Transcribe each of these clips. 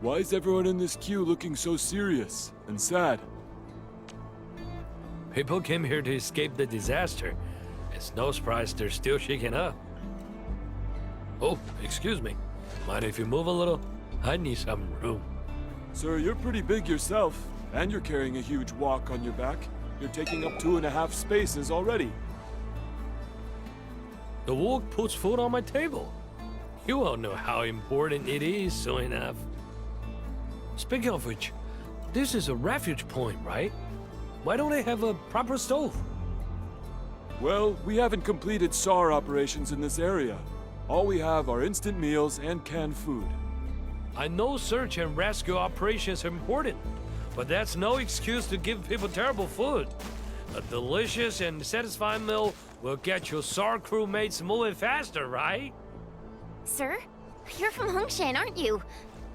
Why is everyone in this queue looking so serious and sad? People came here to escape the disaster. It's no surprise they're still shaking up. Oh, excuse me. Mind if you move a little? I need some room. Sir, you're pretty big yourself, and you're carrying a huge walk on your back. You're taking up 2.5 spaces already. The walk puts food on my table. You all know how important it is, so enough. Speaking of which, this is a refuge point, right? Why don't they have a proper stove? Well, we haven't completed SAR operations in this area. All we have are instant meals and canned food. I know search and rescue operations are important, but that's no excuse to give people terrible food. A delicious and satisfying meal will get your SAR crewmates moving faster, right? Sir, you're from Hongshan, aren't you?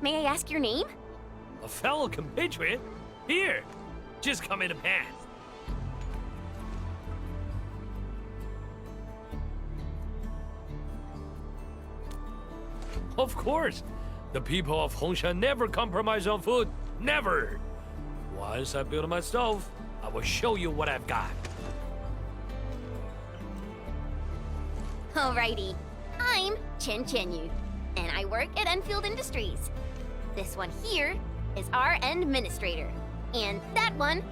May I ask your name? A fellow compatriot? Here, just come in a pass. Of course, the people of Hongshan never compromise on food. Never! Once I build my stove, I will show you what I've got. Alrighty, I'm Chen Chenyu, and I work at Enfield Industries. This one here is our administrator, and that one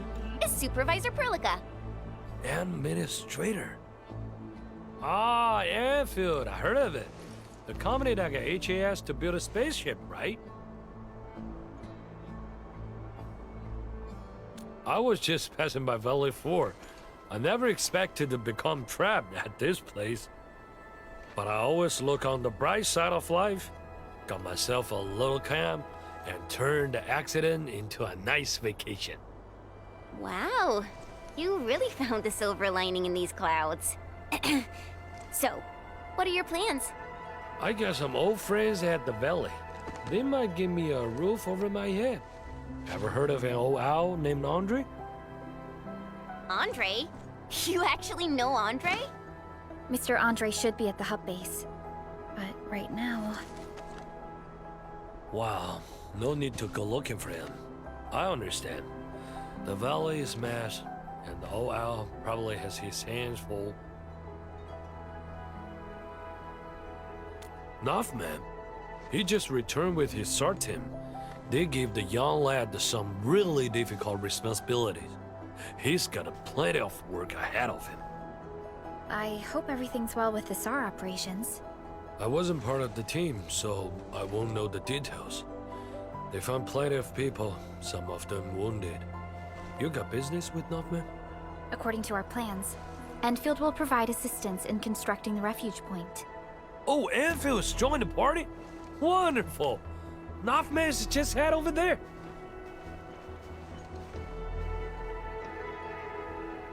is Supervisor Perlica. Administrator? Ah, Enfield, I heard of it. The company that got HAS to build a spaceship, right? I was just passing by Valley 4. I never expected to become trapped at this place. But I always look on the bright side of life. Got myself a little camp and turned the accident into a nice vacation. Wow, you really found the silver lining in these clouds. So, what are your plans? I got some old friends at the Valley. They might give me a roof over my head. Ever heard of an old owl named Andre? Andre? You actually know Andre? Mr. Andre should be at the hub base. But right now... Wow, no need to go looking for him. I understand. The Valley is mess, and the old owl probably has his hands full. Nothman. He just returned with his SAR team. They gave the young lad some really difficult responsibilities. He's got plenty of work ahead of him. I hope everything's well with the SAR operations. I wasn't part of the team, so I won't know the details. They found plenty of people, some of them wounded. You got business with Nothman? According to our plans, Enfield will provide assistance in constructing the refuge point. Oh, Enfield's joined the party? Wonderful! Nothman's just head over there.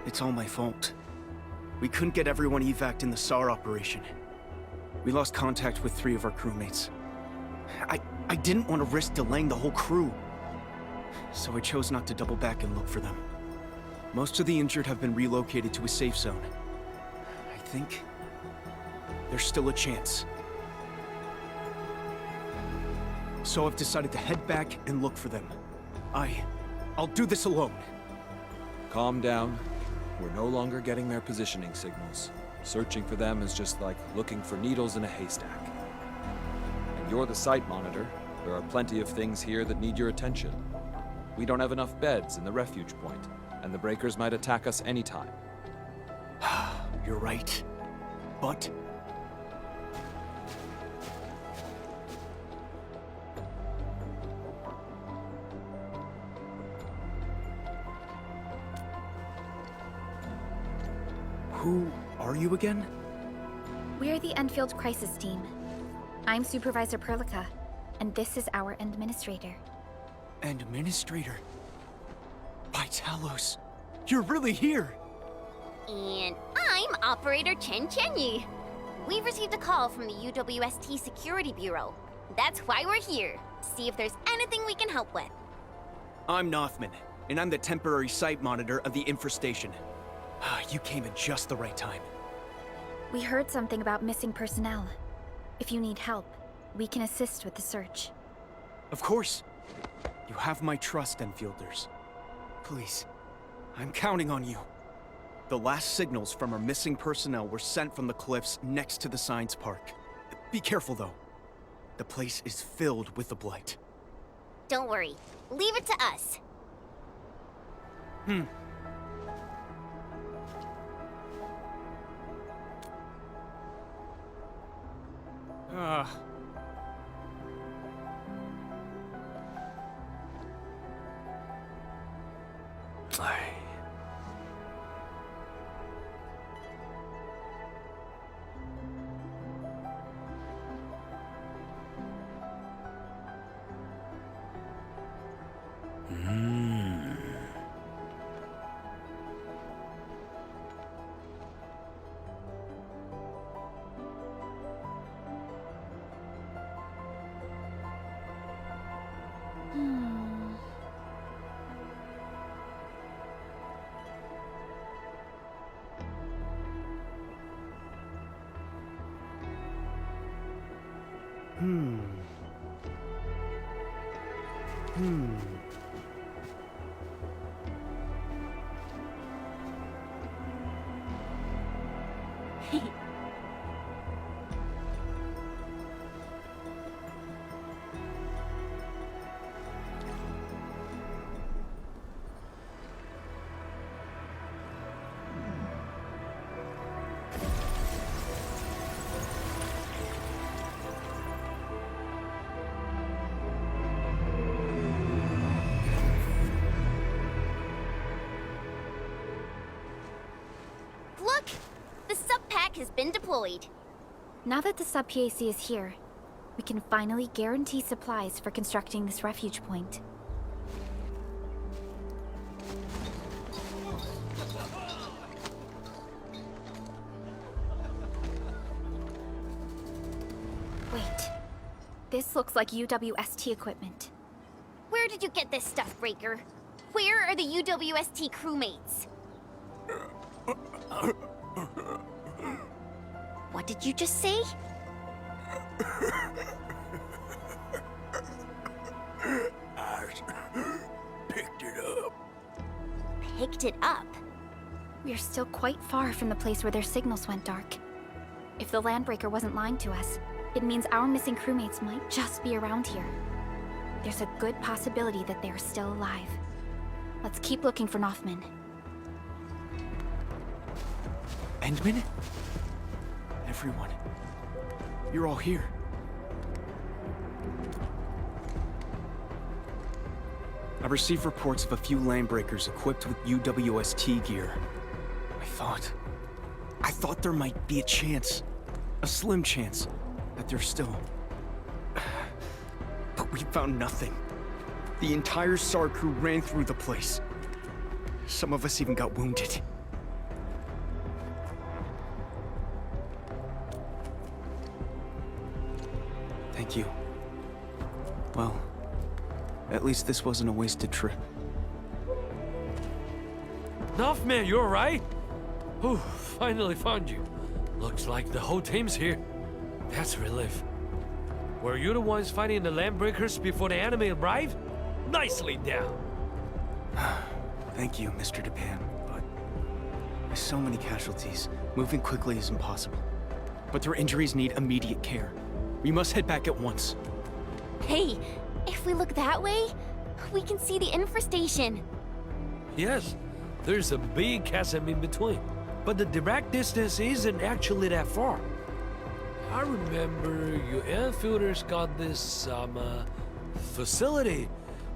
It's all my fault. We couldn't get everyone evac'd in the SAR operation. We lost contact with 3 of our crewmates. I didn't want to risk delaying the whole crew. So I chose not to double back and look for them. Most of the injured have been relocated to a safe zone. I think there's still a chance. So I've decided to head back and look for them. I'll do this alone. Calm down. We're no longer getting their positioning signals. Searching for them is just like looking for needles in a haystack. And you're the site monitor. There are plenty of things here that need your attention. We don't have enough beds in the refuge point, and the breakers might attack us anytime. You're right. But... who are you again? We're the Enfield Crisis Team. I'm Supervisor Perlica, and this is our administrator. Administrator? Vitalos, you're really here! And I'm Operator Chen Chenyu. We've received a call from the UWST Security Bureau. That's why we're here. See if there's anything we can help with. I'm Nothman, and I'm the temporary site monitor of the Infra station. You came at just the right time. We heard something about missing personnel. If you need help, we can assist with the search. Of course. You have my trust, Enfielders. Please, I'm counting on you. The last signals from our missing personnel were sent from the cliffs next to the science park. Be careful, though. The place is filled with the Blight. Don't worry. Leave it to us. Look! The sub-pack has been deployed. Now that the sub-PAC is here, we can finally guarantee supplies for constructing this refuge point. Wait. This looks like UWST equipment. Where did you get this stuff, Breaker? Where are the UWST crewmates? What did you just say? I picked it up. Picked it up? We're still quite far from the place where their signals went dark. If the Landbreaker wasn't lying to us, it means our missing crewmates might just be around here. There's a good possibility that they are still alive. Let's keep looking for Nothman. Endman? Everyone. You're all here. I received reports of a few Landbreakers equipped with UWST gear. I thought there might be a chance. A slim chance. That they're still... But we found nothing. The entire SAR crew ran through the place. Some of us even got wounded. Thank you. Well, at least this wasn't a wasted trip. Nothman, you alright? Whew, finally found you. Looks like the whole team's here. That's a relief. Were you the ones fighting the Landbreakers before the enemy arrived? Nicely done. Thank you, Mr. Japan, but with so many casualties, moving quickly is impossible. But their injuries need immediate care. We must head back at once. Hey, if we look that way, we can see the Infra station. Yes, there's a big chasm in between, but the direct distance isn't actually that far. I remember you Enfielders got this, facility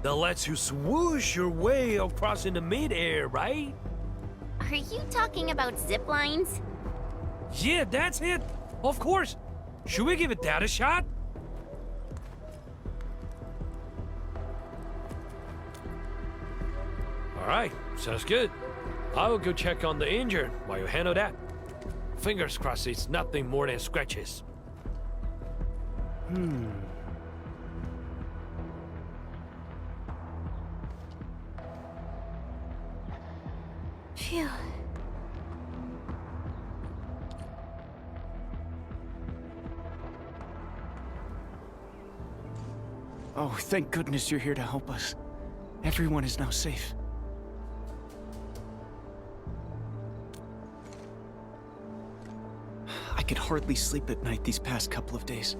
that lets you swoosh your way across in the mid-air, right? Are you talking about zip lines? Yeah, that's it. Of course. Should we give it that a shot? All right, sounds good. I will go check on the injured while you handle that. Fingers crossed it's nothing more than scratches. Phew. Oh, thank goodness you're here to help us. Everyone is now safe. I could hardly sleep at night these past couple of days.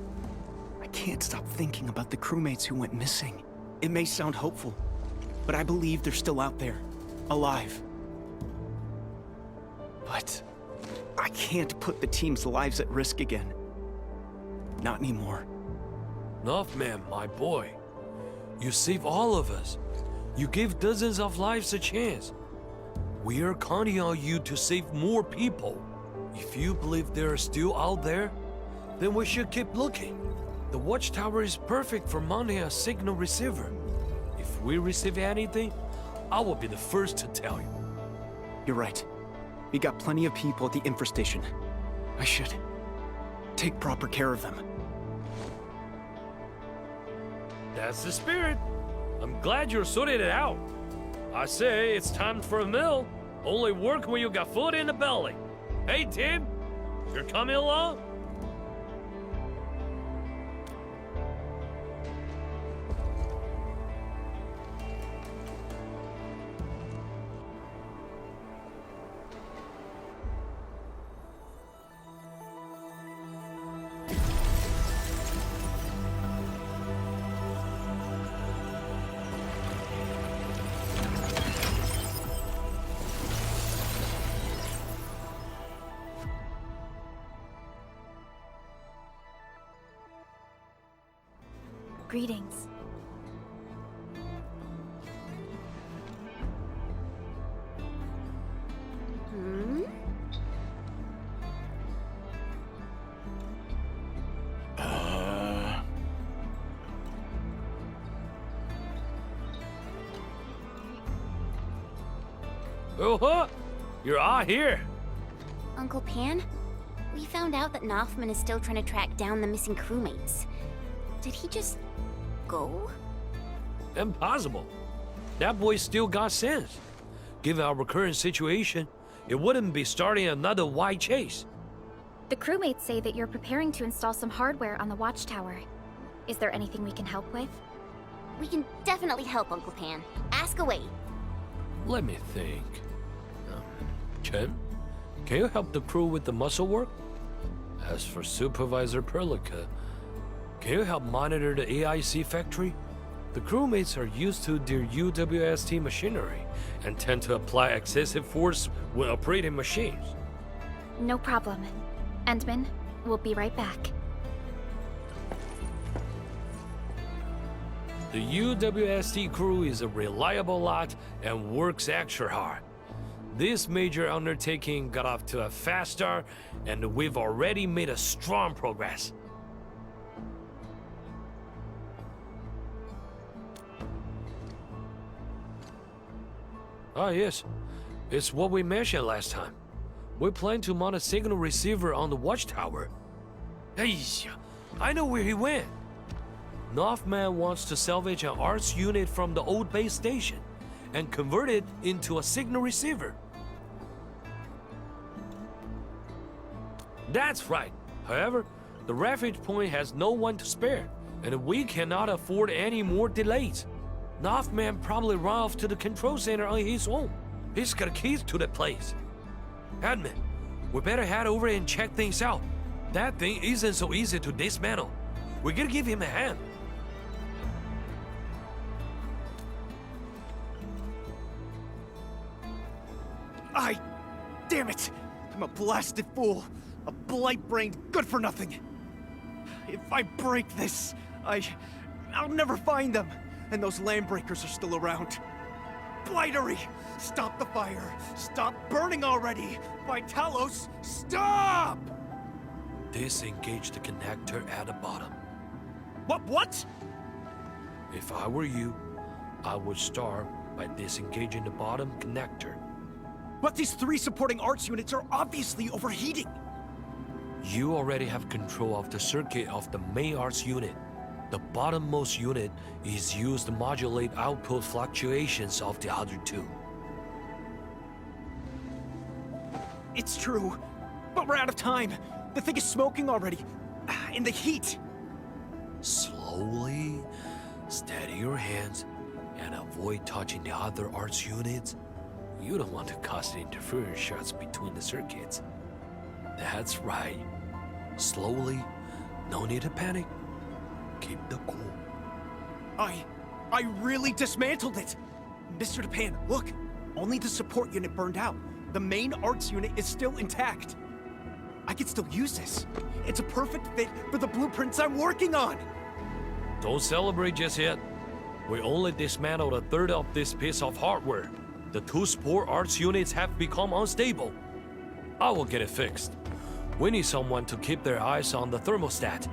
I can't stop thinking about the crewmates who went missing. It may sound hopeful, but I believe they're still out there, alive. But I can't put the team's lives at risk again. Not anymore. Man, my boy. You saved all of us. You gave dozens of lives a chance. We are counting on you to save more people. If you believe they're still out there, then we should keep looking. The watchtower is perfect for mounting a signal receiver. If we receive anything, I will be the first to tell you. You're right. We got plenty of people at the Infra station. I should take proper care of them. That's the spirit. I'm glad you're sorted it out. I say it's time for a meal. Only work when you got food in the belly. Hey, Tim, you're coming along? Greetings. Oh, you're all here. Uncle Pan, we found out that Noffman is still trying to track down the missing crewmates. Did he just go? Impossible. That boy still got sense. Given our current situation, it wouldn't be starting another wide chase. The crewmates say that you're preparing to install some hardware on the watchtower. Is there anything we can help with? We can definitely help, Uncle Pan. Ask away. Let me think. Chen, can you help the crew with the muscle work? As for Supervisor Perlica, can you help monitor the AIC factory? The crewmates are used to their UWST machinery and tend to apply excessive force when operating machines. No problem. Endman, we'll be right back. The UWST crew is a reliable lot and works extra hard. This major undertaking got off to a fast start, and we've already made a strong progress. Ah, yes. It's what we mentioned last time. We plan to mount a signal receiver on the watchtower. Hey, I know where he went. Noffman wants to salvage an arts unit from the old base station and convert it into a signal receiver. That's right. However, the refuge point has no one to spare, and we cannot afford any more delays. Noffman probably ran off to the control center on his own. He's got keys to the place. Admin, we better head over and check things out. That thing isn't so easy to dismantle. We gotta give him a hand. Damn it! I'm a blasted fool. A blight-brained good-for-nothing. If I break this, I'll never find them. And those landbreakers are still around. Blightery! Stop the fire! Stop burning already! Vitalos, stop! Disengage the connector at the bottom. What? If I were you, I would start by disengaging the bottom connector. But these three supporting arts units are obviously overheating. You already have control of the circuit of the main arts unit. The bottommost unit is used to modulate output fluctuations of the other two. It's true, but we're out of time. The thing is smoking already. In the heat. Slowly, Steady your hands and avoid touching the other arts units. You don't want to cause interference shots between the circuits. That's right. Slowly, no need to panic. Keep the cool. I really dismantled it! Mr. Japan, look! Only the support unit burned out. The main arts unit is still intact. I can still use this. It's a perfect fit for the blueprints I'm working on! Don't celebrate just yet. We only dismantled a third of this piece of hardware. The two sport arts units have become unstable. I will get it fixed. We need someone to keep their eyes on the thermostat.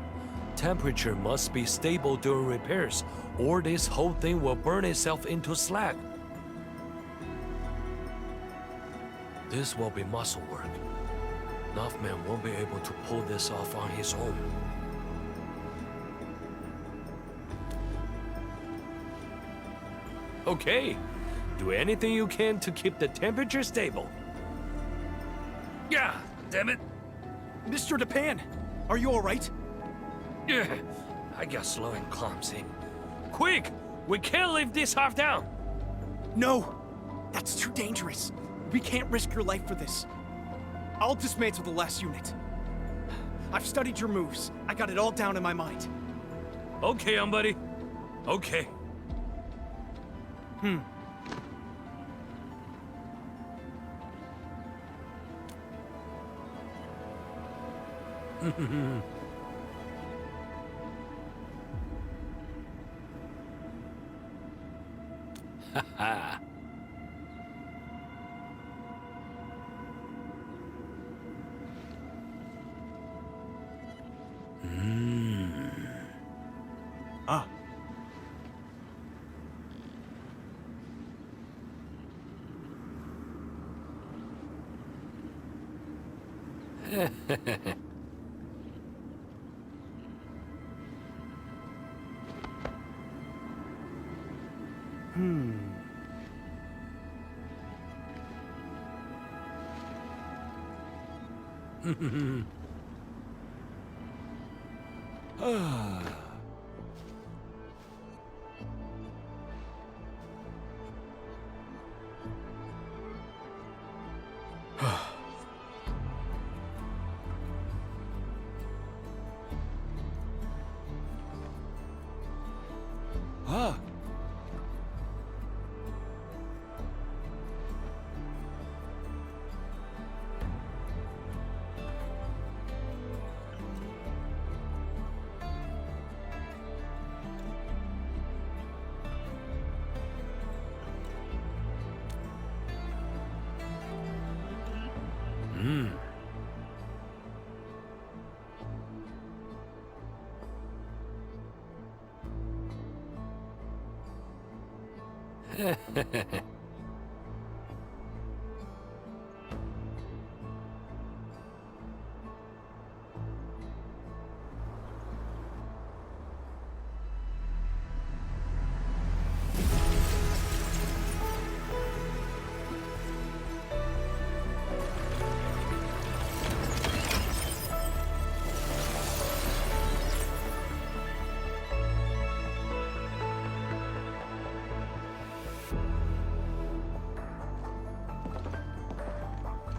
Temperature must be stable during repairs, or this whole thing will burn itself into slag. This will be muscle work. Nuffman won't be able to pull this off on his own. Okay, do anything you can to keep the temperature stable. Yeah, damn it. Mr. Japan, are you alright? Yeah, I got slow and clumsy. Quick, we can't leave this half down. No! That's too dangerous. We can't risk your life for this. I'll dismantle the last unit. I've studied your moves. I got it all down in my mind. Okay, buddy. Okay. Haha. Ah. Ah.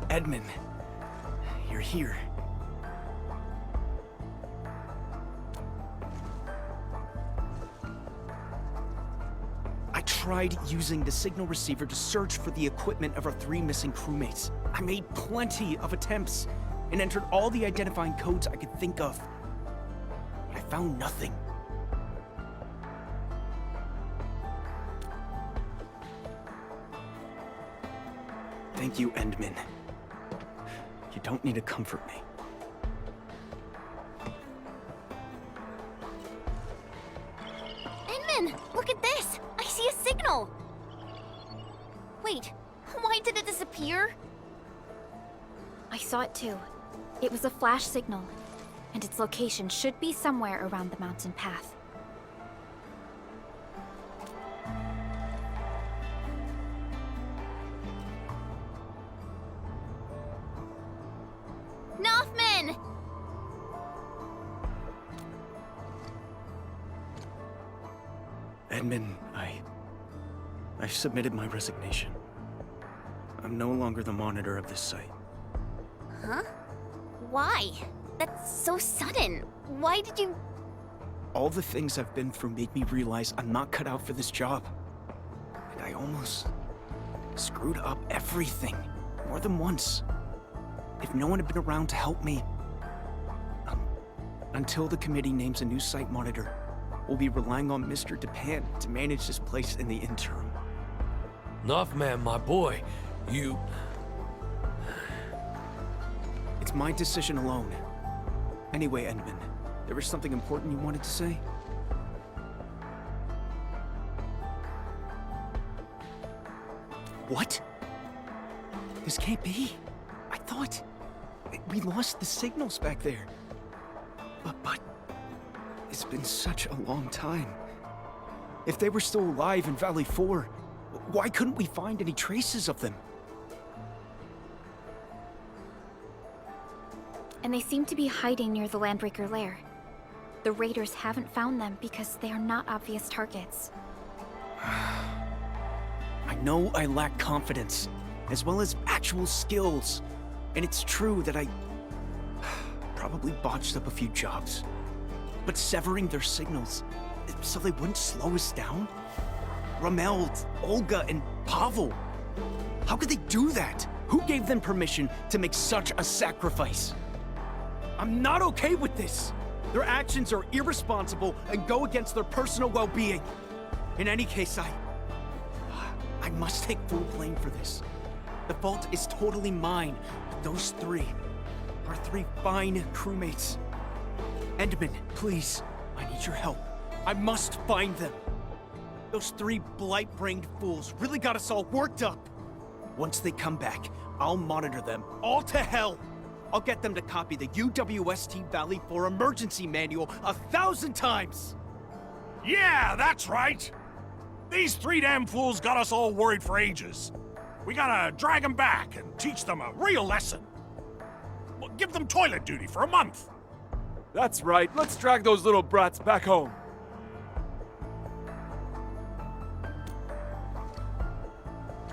Edmund, you're here. I tried using the signal receiver to search for the equipment of our 3 missing crewmates. I made plenty of attempts and entered all the identifying codes I could think of. But I found nothing. Thank you, Endman. You don't need to comfort me. Inman, look at this! I see a signal! Wait, why did it disappear? I saw it too. It was a flash signal, and its location should be somewhere around the mountain path. Noffman! Edmund, I've submitted my resignation. I'm no longer the monitor of this site. Huh? Why? That's so sudden. Why did you... All the things I've been through made me realize I'm not cut out for this job. And I almost screwed up everything, more than once. If no one had been around to help me... until the committee names a new site monitor, we'll be relying on Mr. Japan to manage this place in the interim. Northman, my boy, you... It's my decision alone. Anyway, Edmund, there was something important you wanted to say? What? This can't be. I thought... we lost the signals back there. But... it's been such a long time. If they were still alive in Valley 4, why couldn't we find any traces of them? And they seem to be hiding near the Landbreaker lair. The raiders haven't found them because they are not obvious targets. I know I lack confidence, as well as actual skills. And it's true that I probably botched up a few jobs. But severing their signals so they wouldn't slow us down? Ramel, Olga, and Pavel. How could they do that? Who gave them permission to make such a sacrifice? I'm not okay with this. Their actions are irresponsible and go against their personal well-being. In any case, I must take full blame for this. The fault is totally mine, but those three are three fine crewmates. Endman, please, I need your help. I must find them. Those three blight-brained fools really got us all worked up. Once they come back, I'll monitor them all to hell. I'll get them to copy the UWST Valley 4 emergency manual 1,000 times! Yeah, that's right! These three damn fools got us all worried for ages. We gotta drag them back and teach them a real lesson. Well, give them toilet duty for a month. That's right, let's drag those little brats back home.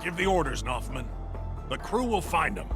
Give the orders, Noffman. The crew will find them.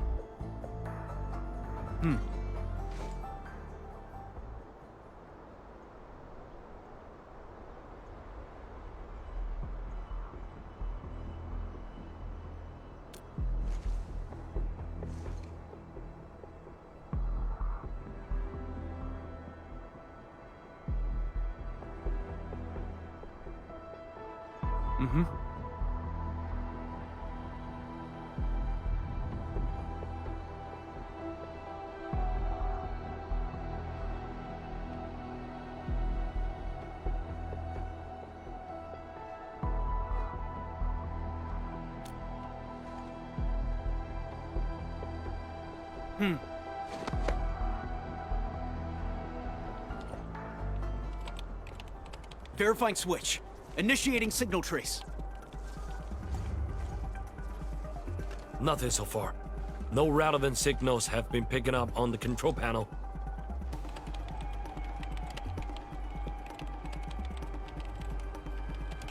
Verifying switch. Initiating signal trace. Nothing so far. No relevant signals have been picking up on the control panel.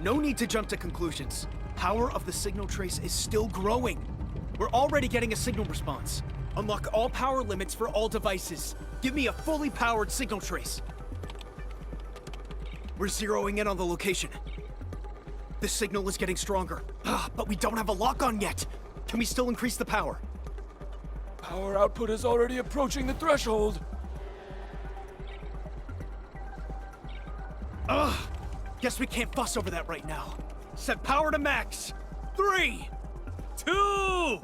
No need to jump to conclusions. Power of the signal trace is still growing. We're already getting a signal response. Unlock all power limits for all devices. Give me a fully powered signal trace. We're zeroing in on the location. The signal is getting stronger. But we don't have a lock-on yet. Can we still increase the power? Power output is already approaching the threshold. Guess we can't fuss over that right now. Set power to max. 3, 2...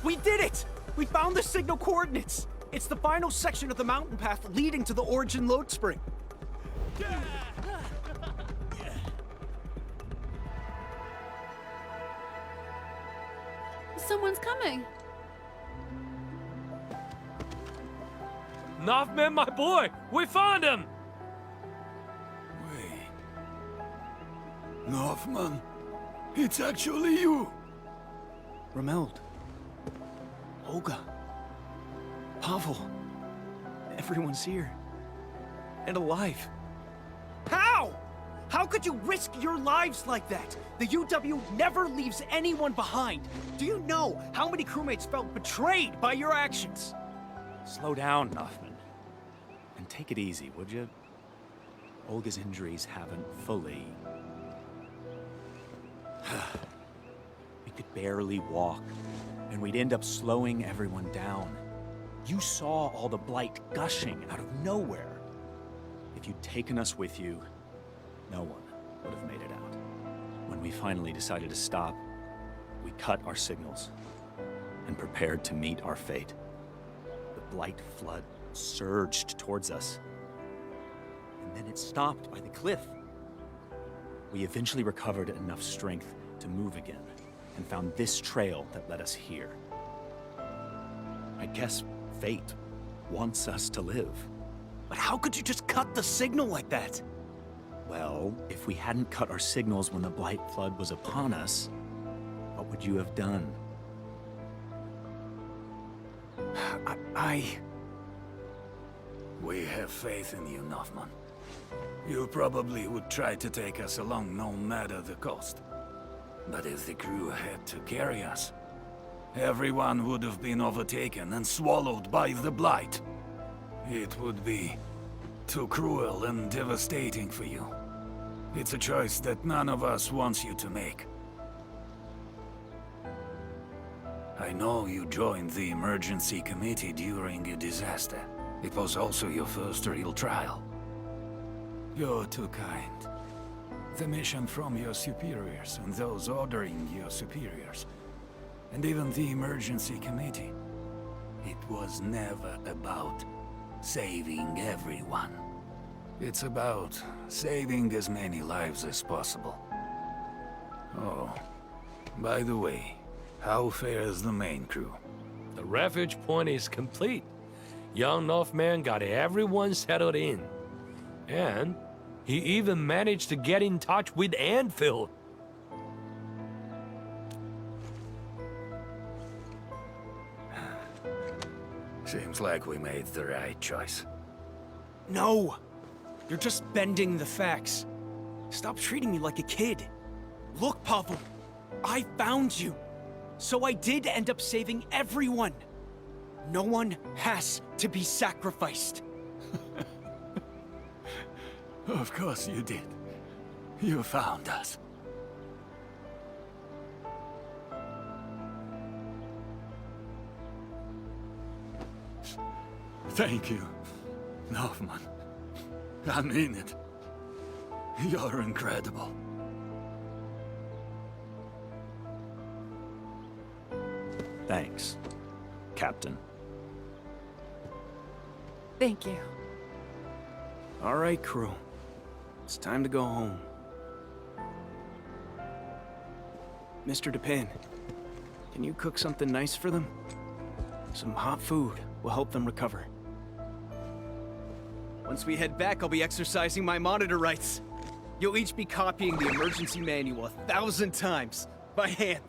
We did it! We found the signal coordinates! It's the final section of the mountain path leading to the origin load spring. Someone's coming. Noffman, my boy! We found him! Hoffman, it's actually you. Rameld. Olga. Pavel. Everyone's here. And alive. How? How could you risk your lives like that? The UW never leaves anyone behind. Do you know how many crewmates felt betrayed by your actions? Slow down, Hoffman. And take it easy, would you? Olga's injuries haven't fully... We could barely walk, and we'd end up slowing everyone down. You saw all the blight gushing out of nowhere. If you'd taken us with you, no one would have made it out. When we finally decided to stop, we cut our signals and prepared to meet our fate. The blight flood surged towards us, and then it stopped by the cliff. We eventually recovered enough strength to move again, and found this trail that led us here. I guess fate wants us to live. But how could you just cut the signal like that? Well, if we hadn't cut our signals when the blight flood was upon us, what would you have done? We have faith in you, Hoffman. You probably would try to take us along no matter the cost. But if the crew had to carry us, everyone would have been overtaken and swallowed by the blight. It would be too cruel and devastating for you. It's a choice that none of us wants you to make. I know you joined the emergency committee during a disaster. It was also your first real trial. You're too kind. The mission from your superiors and those ordering your superiors, and even the emergency committee, it was never about saving everyone. It's about saving as many lives as possible. Oh, by the way, how fares the main crew? The refuge point is complete. Young Northman got everyone settled in. And he even managed to get in touch with Endfield. Seems like we made the right choice. No! You're just bending the facts. Stop treating me like a kid. Look, Pavel, I found you. So I did end up saving everyone. No one has to be sacrificed. Of course you did. You found us. Thank you, Hoffman. I mean it. You're incredible. Thanks, Captain. Thank you. All right, crew. It's time to go home. Mr. Dupin, can you cook something nice for them? Some hot food will help them recover. Once we head back, I'll be exercising my monitor rights. You'll each be copying the emergency manual 1,000 times, by hand.